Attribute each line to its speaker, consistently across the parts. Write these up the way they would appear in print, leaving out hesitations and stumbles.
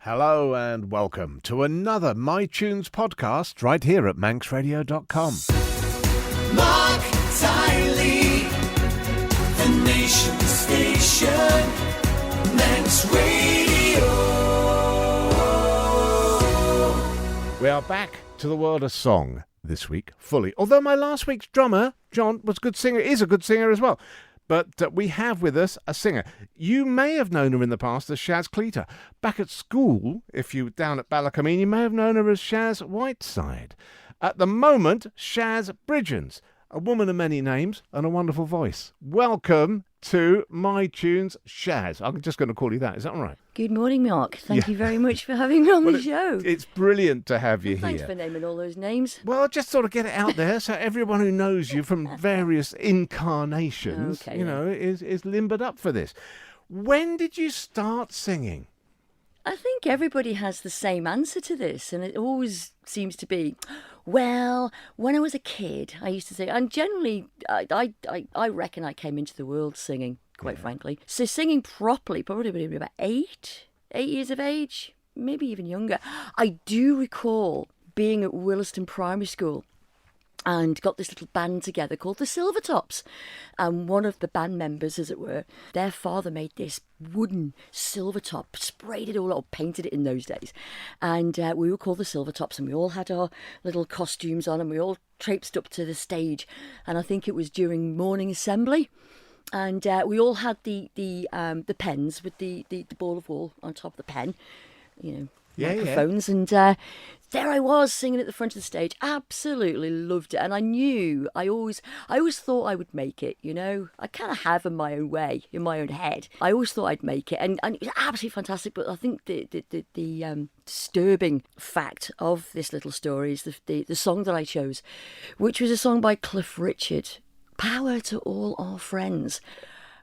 Speaker 1: Hello and welcome to another MiTunes podcast right here at manxradio.com.
Speaker 2: Mark Tiley, the nation station, Manx Radio.
Speaker 1: We are back to the world of song this week, fully. Although my last week's drummer, John, was a good singer, is a good singer as well. But we have with us a singer. You may have known her in the past as Shaz Cleator. Back at school, if you were down at Ballacomene, you may have known her as Shaz Whiteside. At the moment, Shaz Bridgens, a woman of many names and a wonderful voice. Welcome to MiTunes, Shaz. I'm just going to call you that. Is that all right?
Speaker 3: Good morning, Mark. Thank you very much for having me on the show.
Speaker 1: It's brilliant to have you
Speaker 3: Thanks
Speaker 1: here.
Speaker 3: for naming all those names.
Speaker 1: Well, just sort of get it out there so everyone who knows you from various incarnations,
Speaker 3: Okay,
Speaker 1: is limbered up for this. When did you start singing?
Speaker 3: I think everybody has the same answer to this, and it always seems to be, well, when I was a kid, I used to sing, and generally, I reckon I came into the world singing, quite frankly. So singing properly, probably maybe about 8 years of age, maybe even younger. I do recall being at Williston Primary School and got this little band together called the Silvertops. And one of the band members, as it were, their father made this wooden silver top, sprayed it all up, painted it in those days. And we were called the Silvertops, and we all had our little costumes on, and we all traipsed up to the stage. And I think it was during morning assembly. And we all had the pens with the ball of wool on top of the pen, microphones. And there I was singing at the front of the stage. Absolutely loved it. And I always thought I would make it, I kind of have in my own way, in my own head. I always thought I'd make it. And it was absolutely fantastic. But I think the disturbing fact of this little story is the song that I chose, which was a song by Cliff Richard, Power to All Our Friends.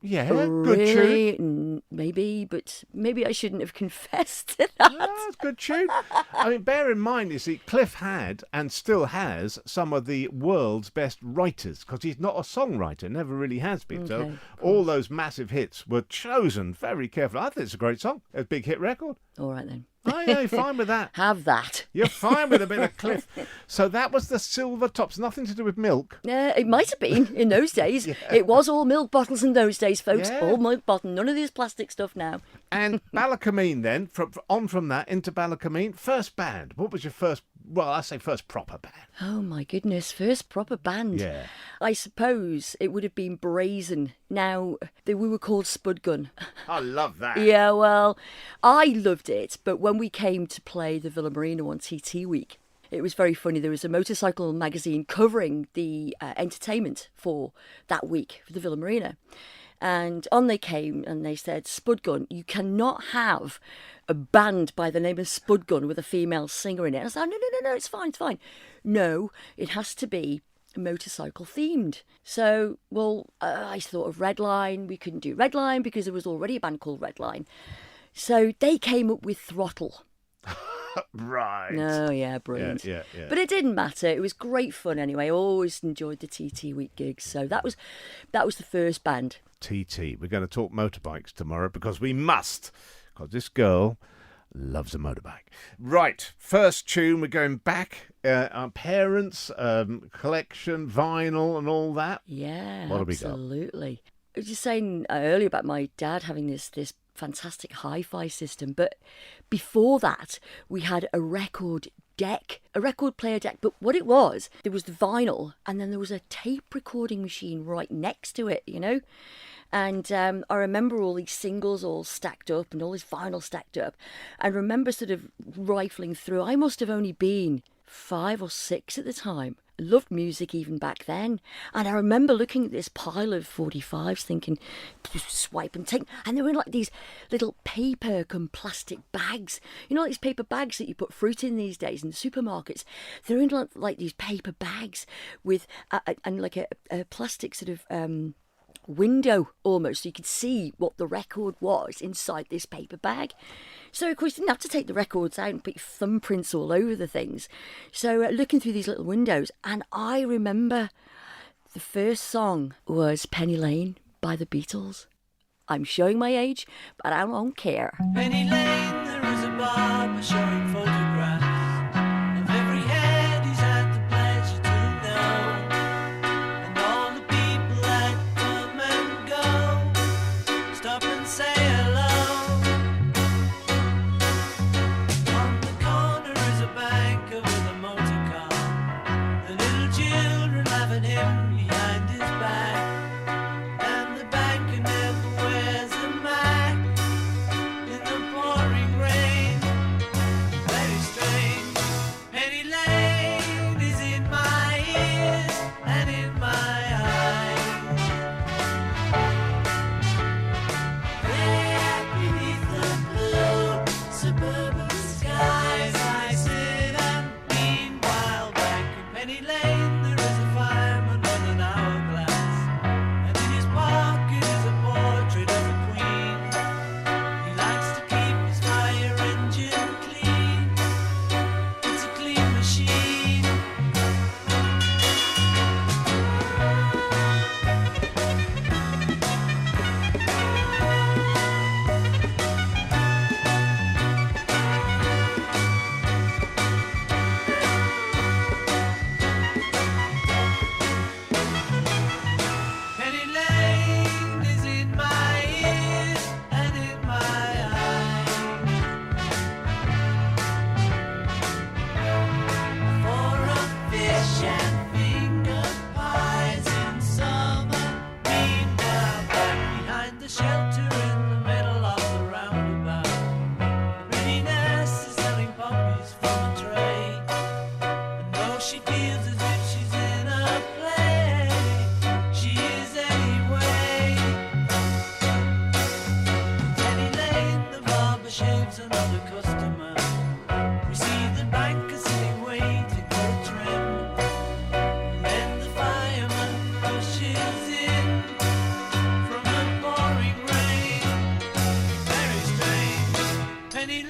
Speaker 1: Yeah, good
Speaker 3: really,
Speaker 1: tune.
Speaker 3: Maybe, but maybe I shouldn't have confessed to that.
Speaker 1: Oh, good tune. I mean, bear in mind, you see, Cliff had and still has some of the world's best writers, because he's not a songwriter, never really has been.
Speaker 3: Okay,
Speaker 1: so all those massive hits were chosen very carefully. I think it's a great song. A big hit record.
Speaker 3: All right then.
Speaker 1: Oh, yeah, you're fine with that.
Speaker 3: Have that.
Speaker 1: You're fine with a bit of Cliff. So that was the Silvertops, nothing to do with milk.
Speaker 3: It might have been in those days. Yeah. It was all milk bottles in those days, folks.
Speaker 1: Yeah.
Speaker 3: All milk bottle, none of this plastic stuff now.
Speaker 1: And Ballacomene then, from that into Ballacomene, first band. What was your first, first proper band?
Speaker 3: Oh my goodness, first proper band.
Speaker 1: Yeah.
Speaker 3: I suppose it would have been Brazen. Now, we were called Spudgun.
Speaker 1: I love that.
Speaker 3: Yeah, well, I loved it, but when we came to play the Villa Marina on TT Week, it was very funny. There was a motorcycle magazine covering the entertainment for that week for the Villa Marina. And on they came and they said, Spudgun, you cannot have a band by the name of Spudgun with a female singer in it. And I said, no, it's fine. No, it has to be motorcycle themed. So, I thought of Redline. We couldn't do Redline because there was already a band called Redline. So they came up with Throttle.
Speaker 1: Right.
Speaker 3: Oh, yeah, brilliant.
Speaker 1: Yeah.
Speaker 3: But it didn't matter. It was great fun anyway. I always enjoyed the TT Week gigs. So that was the first band.
Speaker 1: TT. We're going to talk motorbikes tomorrow because we must. Because this girl loves a motorbike. Right. First tune. We're going back. Our parents, collection, vinyl and all that.
Speaker 3: Yeah,
Speaker 1: what have we got?
Speaker 3: Absolutely. I was just saying earlier about my dad having this fantastic hi-fi system, but before that we had a record player deck. But what it was, there was the vinyl and then there was a tape recording machine right next to it, And I remember all these singles all stacked up and all this vinyl stacked up, and remember sort of rifling through. I must have only been 5 or 6 at the time. Loved music even back then. And I remember looking at this pile of 45s thinking, swipe and take. And they were in like these little paper cum plastic bags. Like these paper bags that you put fruit in these days in the supermarkets. They're in like these paper bags with and like a plastic sort of window almost, so you could see what the record was inside this paper bag. So of course you didn't have to take the records out and put your thumbprints all over the things. So looking through these little windows, and I remember the first song was Penny Lane by the Beatles. I'm showing my age, but I don't care.
Speaker 2: Penny Lane, there is a bar.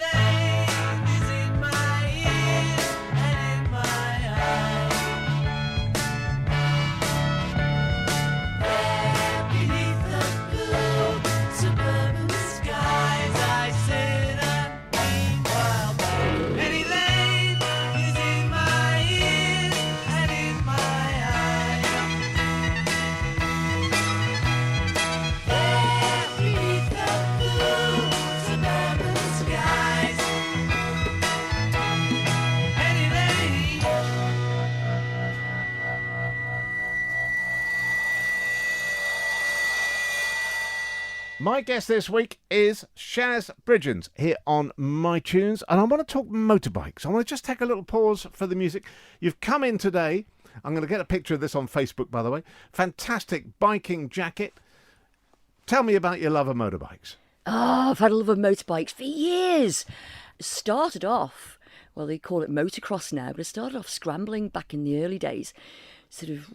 Speaker 2: lane is in my ears and in my eyes. There beneath the blue suburban skies, I sit and meanwhile any lane is in my ears and in my eyes. There beneath the blue suburban skies, any lane.
Speaker 1: My guest this week is Shaz Bridgens here on MiTunes, and I want to talk motorbikes. I want to just take a little pause for the music. You've come in today. I'm going to get a picture of this on Facebook, by the way. Fantastic biking jacket. Tell me about your love of motorbikes.
Speaker 3: Oh, I've had a love of motorbikes for years. Started off, well, they call it motocross now, but I started off scrambling back in the early days. Sort of,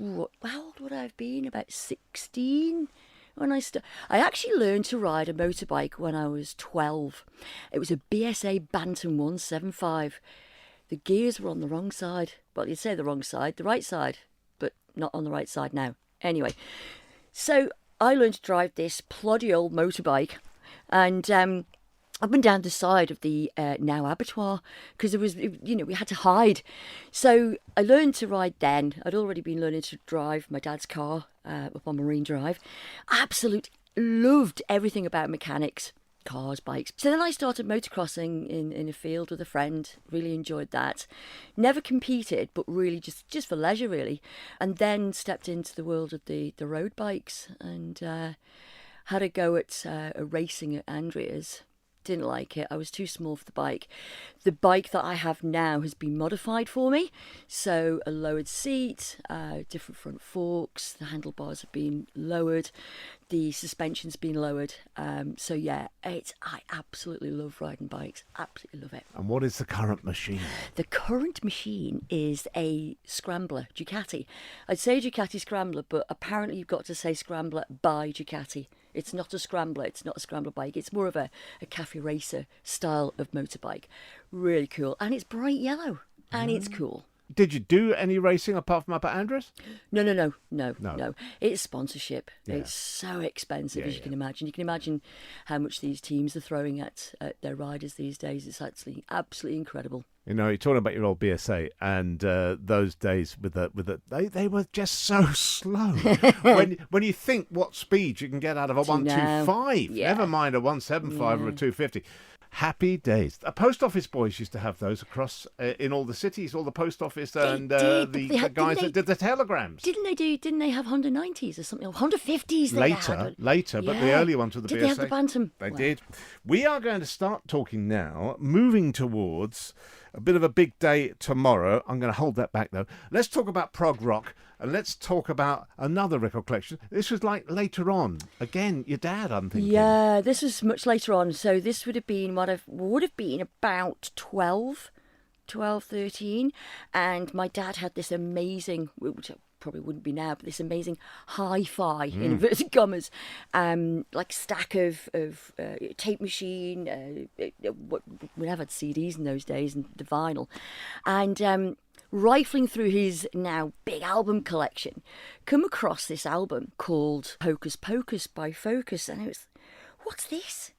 Speaker 3: how old would I have been? About 16 when I actually learned to ride a motorbike when I was 12. It was a BSA Bantam 175. The gears were on the wrong side. Well, you'd say the wrong side, the right side, but not on the right side now. Anyway, so I learned to drive this ploddy old motorbike, and up and down the side of the now abattoir, because there was, we had to hide. So I learned to ride then. I'd already been learning to drive my dad's car up on Marine Drive. Absolutely loved everything about mechanics, cars, bikes. So then I started motocrossing in a field with a friend. Really enjoyed that. Never competed, but really just for leisure, really. And then stepped into the world of the road bikes and had a go at a racing at Andrea's. Didn't like it. I was too small for the bike. The bike that I have now has been modified for me. So a lowered seat, different front forks, the handlebars have been lowered, the suspension's been lowered. So yeah, I absolutely love riding bikes. Absolutely love it.
Speaker 1: And what is the current machine?
Speaker 3: The current machine is a Scrambler, Ducati. I'd say Ducati Scrambler, but apparently you've got to say Scrambler by Ducati. It's not a Scrambler, it's not a Scrambler bike. It's more of a cafe racer style of motorbike. Really cool. And it's bright yellow. And it's cool.
Speaker 1: Did you do any racing apart from up at Andrews?
Speaker 3: No.
Speaker 1: No.
Speaker 3: It's sponsorship.
Speaker 1: Yeah.
Speaker 3: It's so expensive, as you
Speaker 1: Yeah.
Speaker 3: can imagine. You can imagine how much these teams are throwing at their riders these days. It's actually absolutely incredible.
Speaker 1: You know, you're talking about your old BSA, and those days they were just so slow. when you think what speed you can get out of a 125,
Speaker 3: Yeah.
Speaker 1: never mind a 175 or a 250. Happy days. The post office boys used to have those across in all the cities, all the post office and the guys that did the telegrams.
Speaker 3: Didn't they have Honda 90s or something? Honda 50s
Speaker 1: Later, but the
Speaker 3: Yeah.
Speaker 1: early ones with the
Speaker 3: Did
Speaker 1: BSA.
Speaker 3: they have the Bantam?
Speaker 1: They
Speaker 3: Wow.
Speaker 1: did. We are going to start talking now, moving towards a bit of a big day tomorrow. I'm going to hold that back, though. Let's talk about prog rock, and let's talk about another record collection. This was like later on. Again, your dad, I'm thinking.
Speaker 3: Yeah, this was much later on. So this would have been about 12, 13. And my dad had this amazing, which probably wouldn't be now, but this amazing hi-fi, in inverted commas, like stack of tape machine. We never had CDs in those days, and the vinyl. And rifling through his now big album collection, come across this album called Hocus Pocus by Focus, and it was, what's this?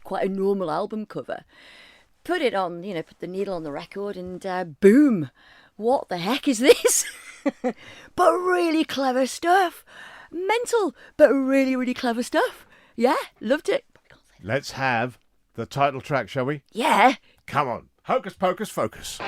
Speaker 3: Quite a normal album cover. Put it on, put the needle on the record, and boom! What the heck is this? But really clever stuff. Mental, but really, really clever stuff. Yeah, loved it.
Speaker 1: Let's have the title track, shall we?
Speaker 3: Yeah.
Speaker 1: Come on. Hocus Pocus Focus.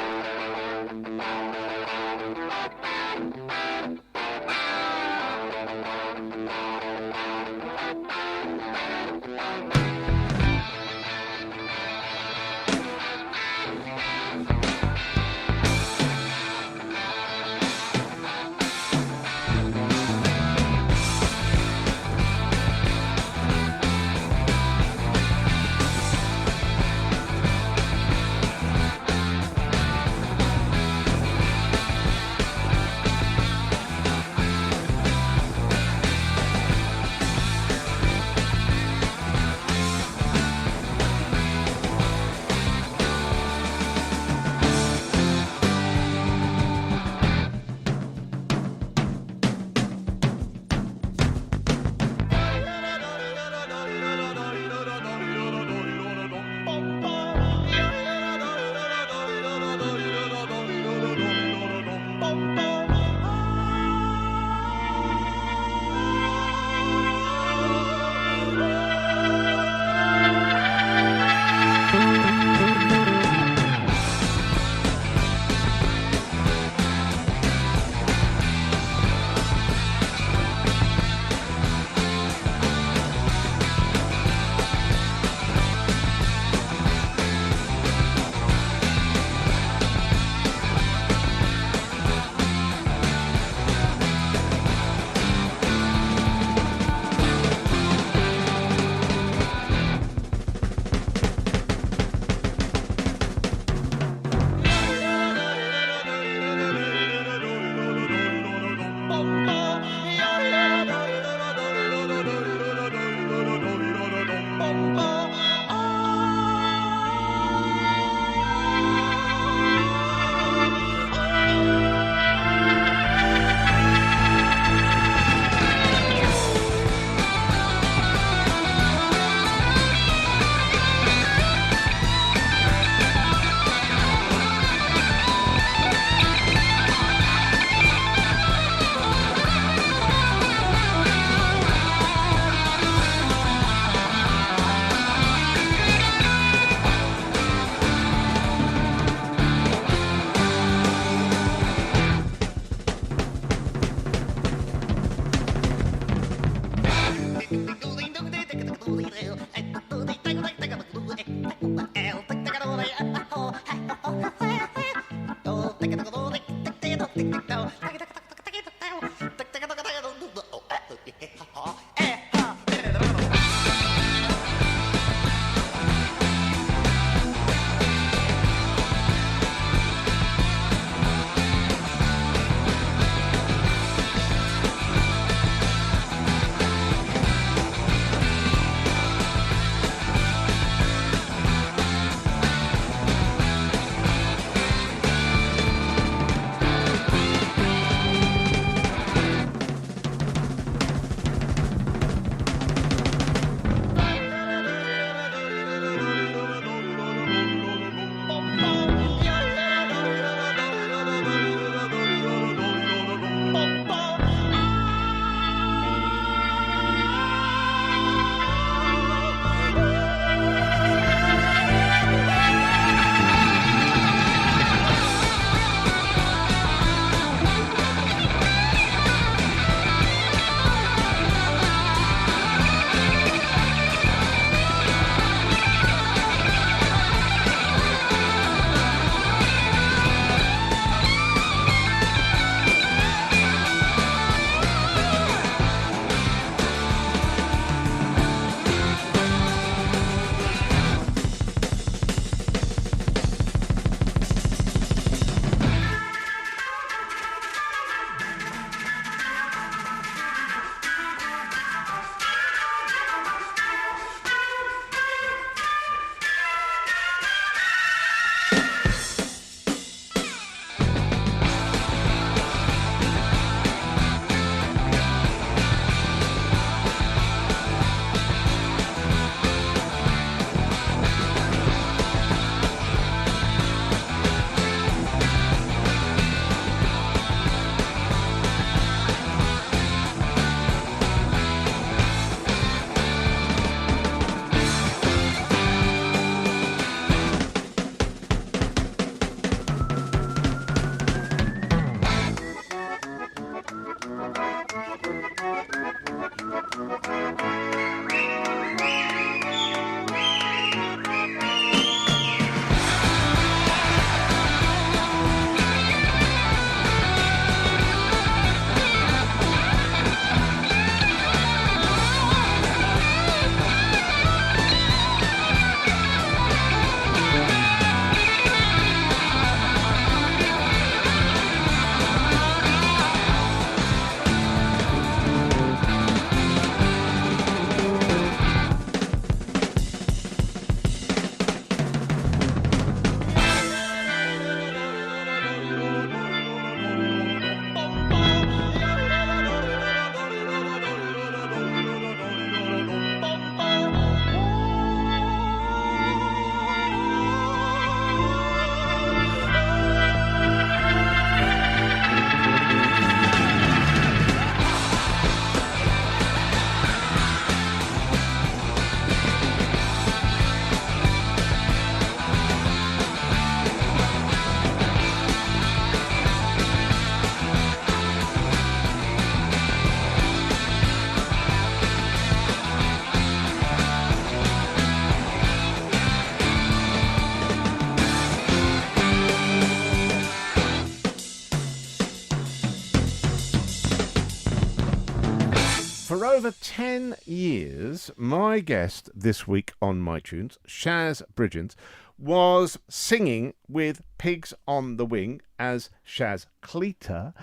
Speaker 1: For over 10 years, my guest this week on MiTunes, Shaz Bridgens, was singing with Pigs on the Wing as Shaz Cleator,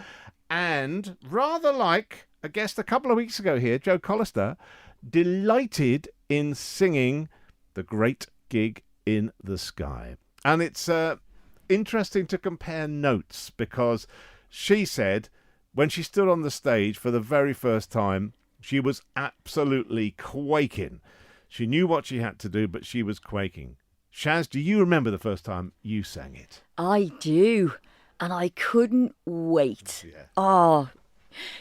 Speaker 1: and rather like a guest a couple of weeks ago here, Joe Collister, delighted in singing The Great Gig in the Sky. And it's interesting to compare notes, because she said when she stood on the stage for the very first time, she was absolutely quaking. She knew what she had to do, but she was quaking. Shaz, do you remember the first time you sang it?
Speaker 3: I do, and I couldn't wait.
Speaker 1: Yeah.
Speaker 3: Oh,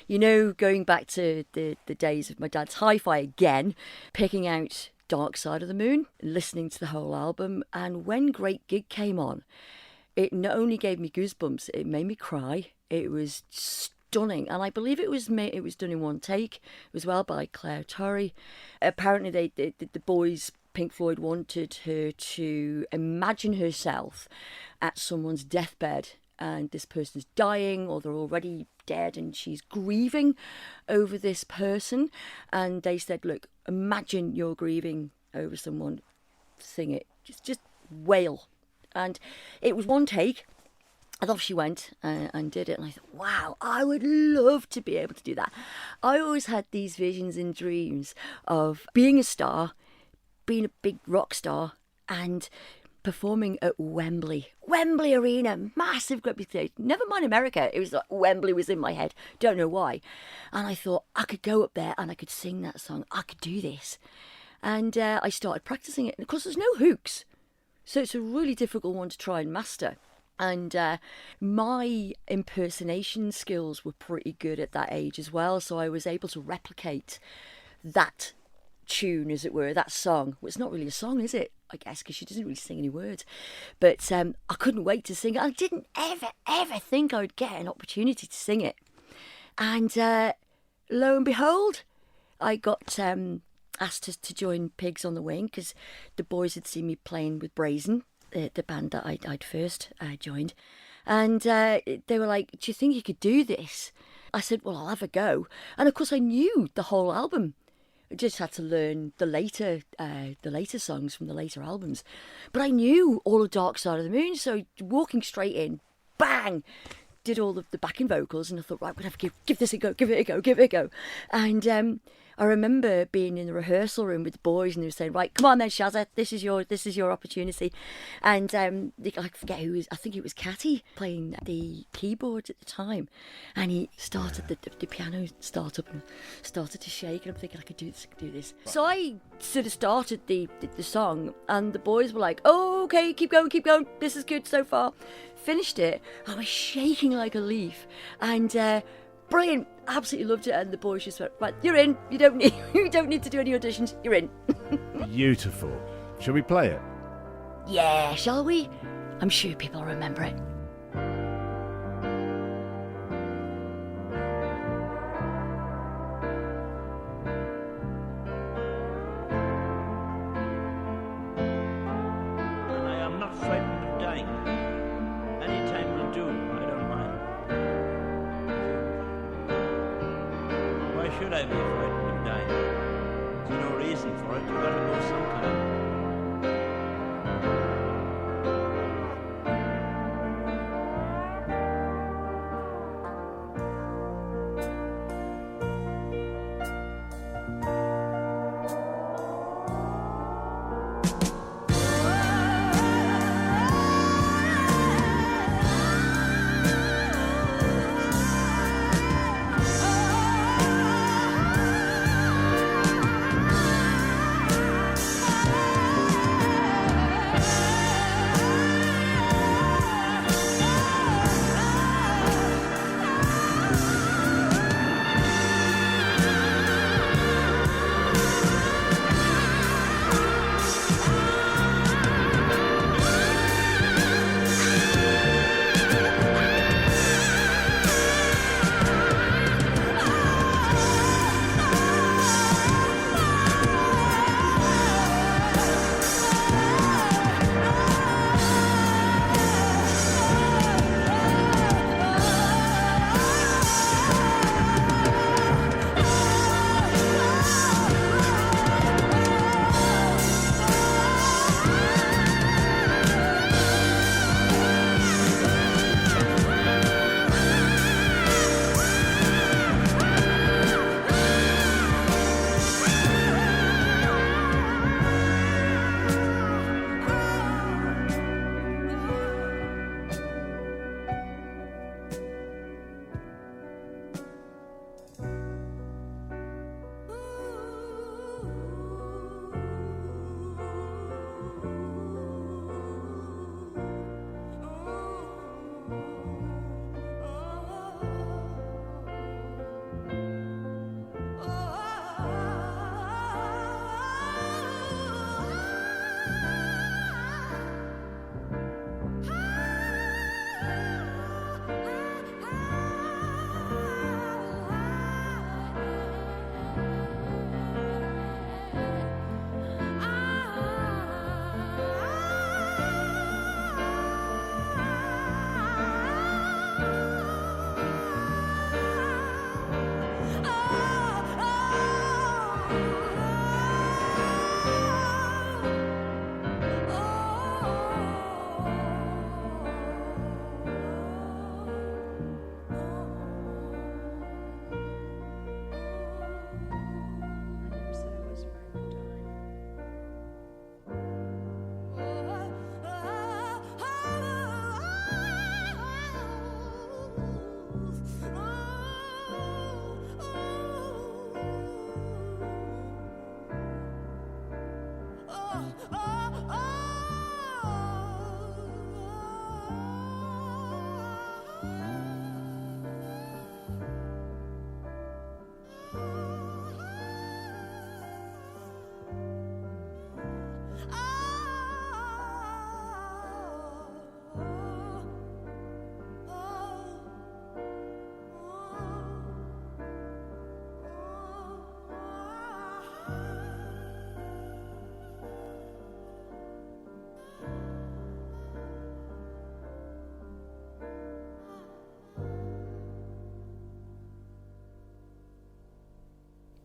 Speaker 3: you know, going back to the days of my dad's hi-fi again, picking out Dark Side of the Moon, listening to the whole album, and when Great Gig came on, it not only gave me goosebumps, it made me cry. It was stunning, and I believe it was done in one take as well by Claire Torrey. Apparently, the boys, Pink Floyd, wanted her to imagine herself at someone's deathbed, and this person's dying or they're already dead and she's grieving over this person, and they said, look, imagine you're grieving over someone, sing it, just wail. And it was one take, and off she went and did it. And I thought, wow, I would love to be able to do that. I always had these visions and dreams of being a star, being a big rock star, and performing at Wembley Arena, massive great big stage. Never mind America, it was like Wembley was in my head. Don't know why. And I thought I could go up there and I could sing that song. I could do this. And I started practicing it. And of course, there's no hooks, so it's a really difficult one to try and master. And my impersonation skills were pretty good at that age as well, so I was able to replicate that tune, as it were, that song. Well, it's not really a song, is it? I guess, because she doesn't really sing any words. But I couldn't wait to sing it. I didn't ever think I would get an opportunity to sing it. And lo and behold, I got asked to join Pigs on the Wing, because the boys had seen me playing with Brazen, the band that I'd first joined. And they were like, do you think you could do this? I said, well, I'll have a go. And of course, I knew the whole album. I just had to learn the later songs from the later albums. But I knew all of Dark Side of the Moon, so walking straight in, bang, did all the backing vocals, and I thought, right, I'm going to have to give this a go, give it a go. And I remember being in the rehearsal room with the boys, and they were saying, right, come on then, Shazza, this is your opportunity. And I forget who was, I think it was Catty playing the keyboards at the time, and he started the piano start up and started to shake, and I'm thinking, I could do this. So I sort of started the song, and the boys were like, oh, okay, keep going, this is good so far. Finished it, I was shaking like a leaf, and brilliant, absolutely loved it. And the boys just went, right, you're in, you don't need to do any auditions, you're in.
Speaker 1: Beautiful. Shall we play it?
Speaker 3: Yeah, shall we? I'm sure people remember it.
Speaker 4: And I am not frightened of dying. Any time will do, I don't mind. Why should I be frightened of dying? There's no reason for it. You've got to go sometime.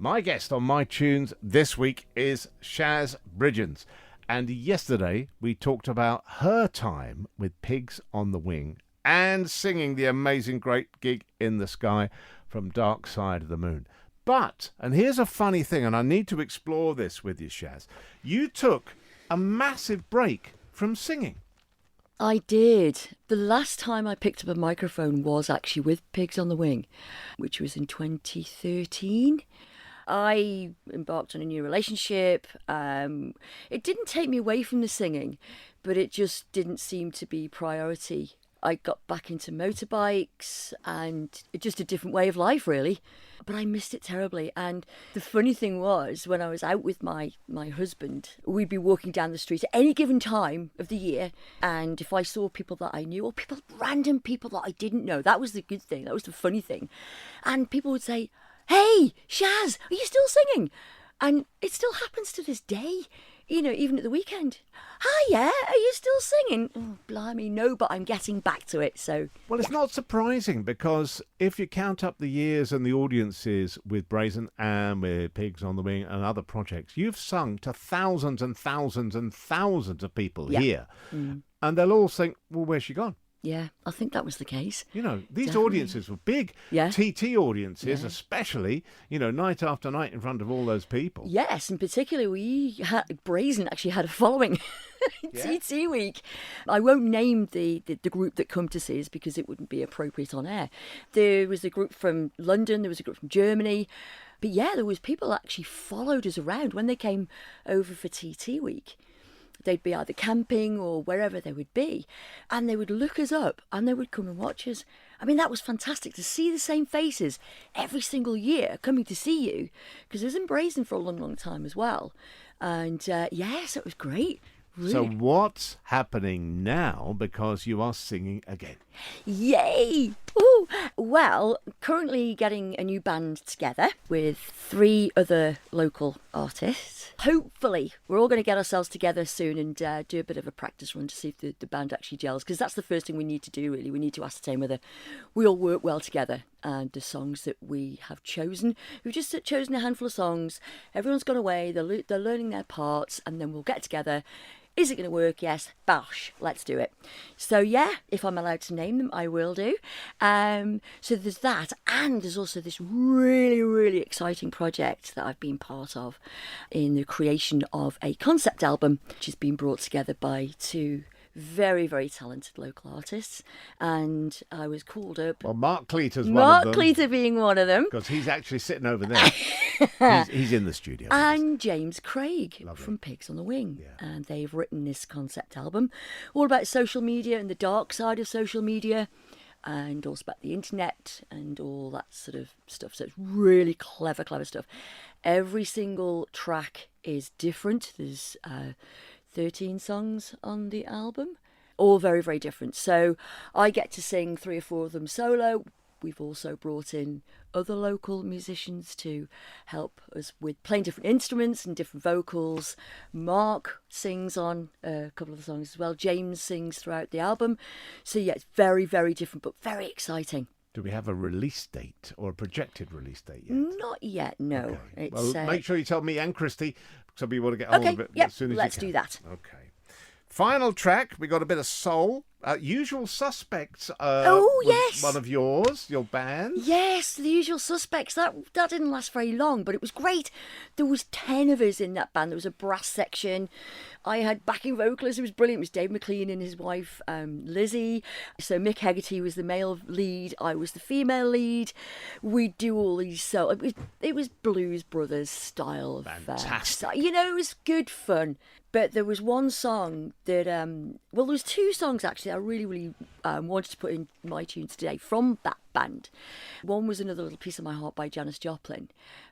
Speaker 1: My guest on MiTunes this week is Shaz Bridgens. And yesterday we talked about her time with Pigs on the Wing and singing the amazing Great Gig in the Sky from Dark Side of the Moon. But, and here's a funny thing, and I need to explore this with you, Shaz. You took a massive break from singing.
Speaker 3: I did. The last time I picked up a microphone was actually with Pigs on the Wing, which was in 2013. I embarked on a new relationship. It didn't take me away from the singing, but it just didn't seem to be priority. I got back into motorbikes and just a different way of life, really. But I missed it terribly. And the funny thing was, when I was out with my husband, we'd be walking down the street at any given time of the year. And if I saw people that I knew, or random people that I didn't know, that was the good thing. That was the funny thing. And people would say, "Hey, Shaz, are you still singing?" And it still happens to this day, you know, even at the weekend. "Hi, yeah, are you still singing?" "Oh, blimey, no, but I'm getting back to it." So,
Speaker 1: Well, it's not surprising, because if you count up the years and the audiences with Brazen and with Pigs on the Wing and other projects, you've sung to thousands and thousands and thousands of people
Speaker 3: Yeah.
Speaker 1: here. And they'll all think, well, where's she gone?
Speaker 3: yeah, I think that was the case.
Speaker 1: You know, these
Speaker 3: Definitely.
Speaker 1: audiences were big.
Speaker 3: Yeah.
Speaker 1: TT audiences,
Speaker 3: Yeah.
Speaker 1: especially, you know, night after night in front of all those people.
Speaker 3: Yes, and particularly Brazen actually had a following.
Speaker 1: Yeah.
Speaker 3: TT week. I won't name the group that come to see us because it wouldn't be appropriate on air. There was a group from London, there was a group from Germany. But yeah, there was people that actually followed us around when they came over for TT week. They'd be either camping or wherever they would be, and they would look us up and they would come and watch us. I mean, that was fantastic to see the same faces every single year coming to see you, because I was in Brazen for a long, long time as well. And yes, it was great. Really.
Speaker 1: So what's happening now, because you are singing again?
Speaker 3: Yay! Ooh. Well, currently getting a new band together with 3 other local artists. Hopefully, we're all going to get ourselves together soon and do a bit of a practice run to see if the band actually gels, because that's the first thing we need to do, really. We need to ascertain whether we all work well together. And the songs that we have chosen, we've just chosen a handful of songs. Everyone's gone away, they're learning their parts, and then we'll get together. Is it going to work? Yes. Bosh. Let's do it. So yeah, if I'm allowed to name them, I will do. So there's that, and there's also this really, really exciting project that I've been part of in the creation of a concept album, which has been brought together by 2 very, very talented local artists. And I was called up.
Speaker 1: Well, Mark Cleator's one
Speaker 3: Mark
Speaker 1: of them.
Speaker 3: Cleator being one of them.
Speaker 1: Because he's actually sitting over there. he's in the studio. with us.
Speaker 3: And James Craig
Speaker 1: Lovely.
Speaker 3: from Pigs on the Wing.
Speaker 1: Yeah.
Speaker 3: And they've written this concept album all about social media and the dark side of social media, and also about the internet and all that sort of stuff. So it's really clever stuff. Every single track is different. There's 13 songs on the album, all very, very different. So I get to sing 3 or 4 of them solo. We've also brought in other local musicians to help us with playing different instruments and different vocals. Mark sings on a couple of the songs as well. James sings throughout the album. So yeah, it's very, very different, but very exciting.
Speaker 1: Do we have a release date or a projected release date yet?
Speaker 3: Not yet, no.
Speaker 1: Okay.
Speaker 3: It's,
Speaker 1: Well, make sure you tell me and Christy, because we want to get hold
Speaker 3: okay,
Speaker 1: of it
Speaker 3: yep,
Speaker 1: as soon as
Speaker 3: let's
Speaker 1: you can.
Speaker 3: do that.
Speaker 1: Okay. Final track, we got a bit of soul. Usual Suspects.
Speaker 3: Oh,
Speaker 1: was
Speaker 3: yes.
Speaker 1: One of yours, your band.
Speaker 3: Yes, The Usual Suspects. That didn't last very long, but it was great. There was 10 of us in that band. There was a brass section. I had backing vocalists. It was brilliant. It was Dave McLean and his wife, Lizzie. So Mick Hegarty was the male lead. I was the female lead. We'd do all these. So it was Blues Brothers style of
Speaker 1: Fantastic.
Speaker 3: you know, it was good fun. But there was one song that, well, there was 2 songs actually I really, really wanted to put in MiTunes today from that band. One was Another Little Piece of My Heart by Janis Joplin.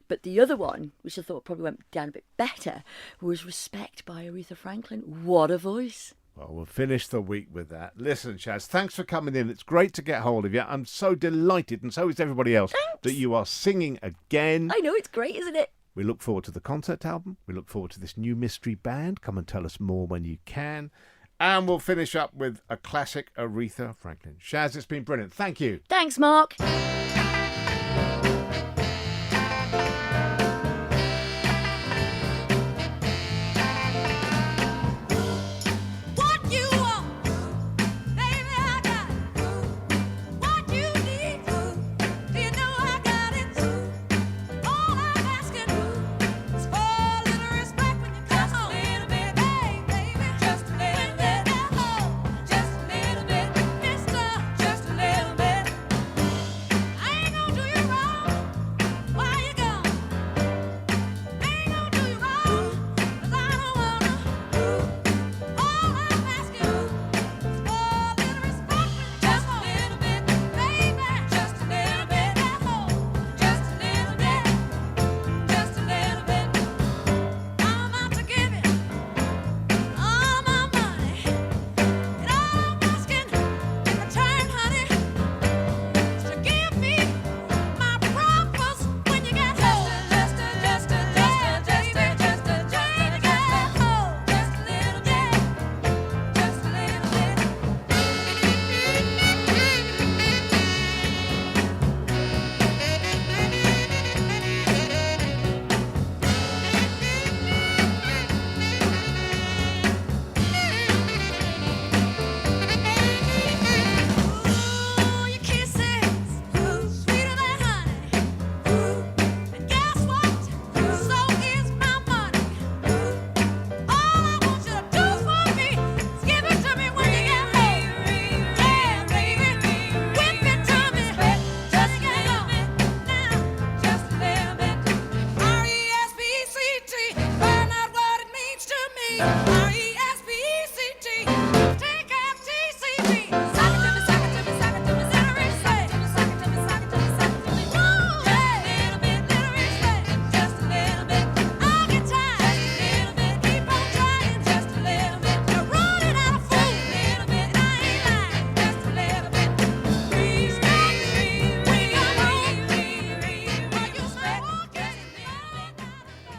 Speaker 3: But the other one, which I thought probably went down a bit better, was Respect by Aretha Franklin. What a voice.
Speaker 1: Well, we'll finish the week with that. Listen, Shaz, thanks for coming in. It's great to get hold of you. I'm so delighted, and so is everybody else, that you are singing again.
Speaker 3: I know, it's great, isn't it?
Speaker 1: We look forward to the concept album. We look forward to this new mystery band. Come and tell us more when you can. And we'll finish up with a classic Aretha Franklin. Shaz, it's been brilliant. Thank you.
Speaker 3: Thanks, Mark.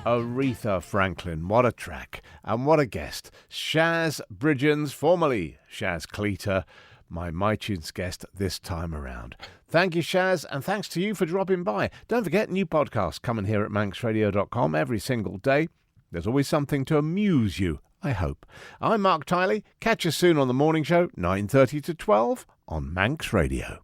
Speaker 1: Aretha Franklin, what a track and what a guest. Shaz Bridgens, formerly Shaz Cleator, my MiTunes guest this time around. Thank you, Shaz, and thanks to you for dropping by. Don't forget, new podcasts coming here at manxradio.com every single day. There's always something to amuse you, I hope. I'm Mark Tiley. Catch you soon on The Morning Show, 9:30 to 12 on Manx Radio.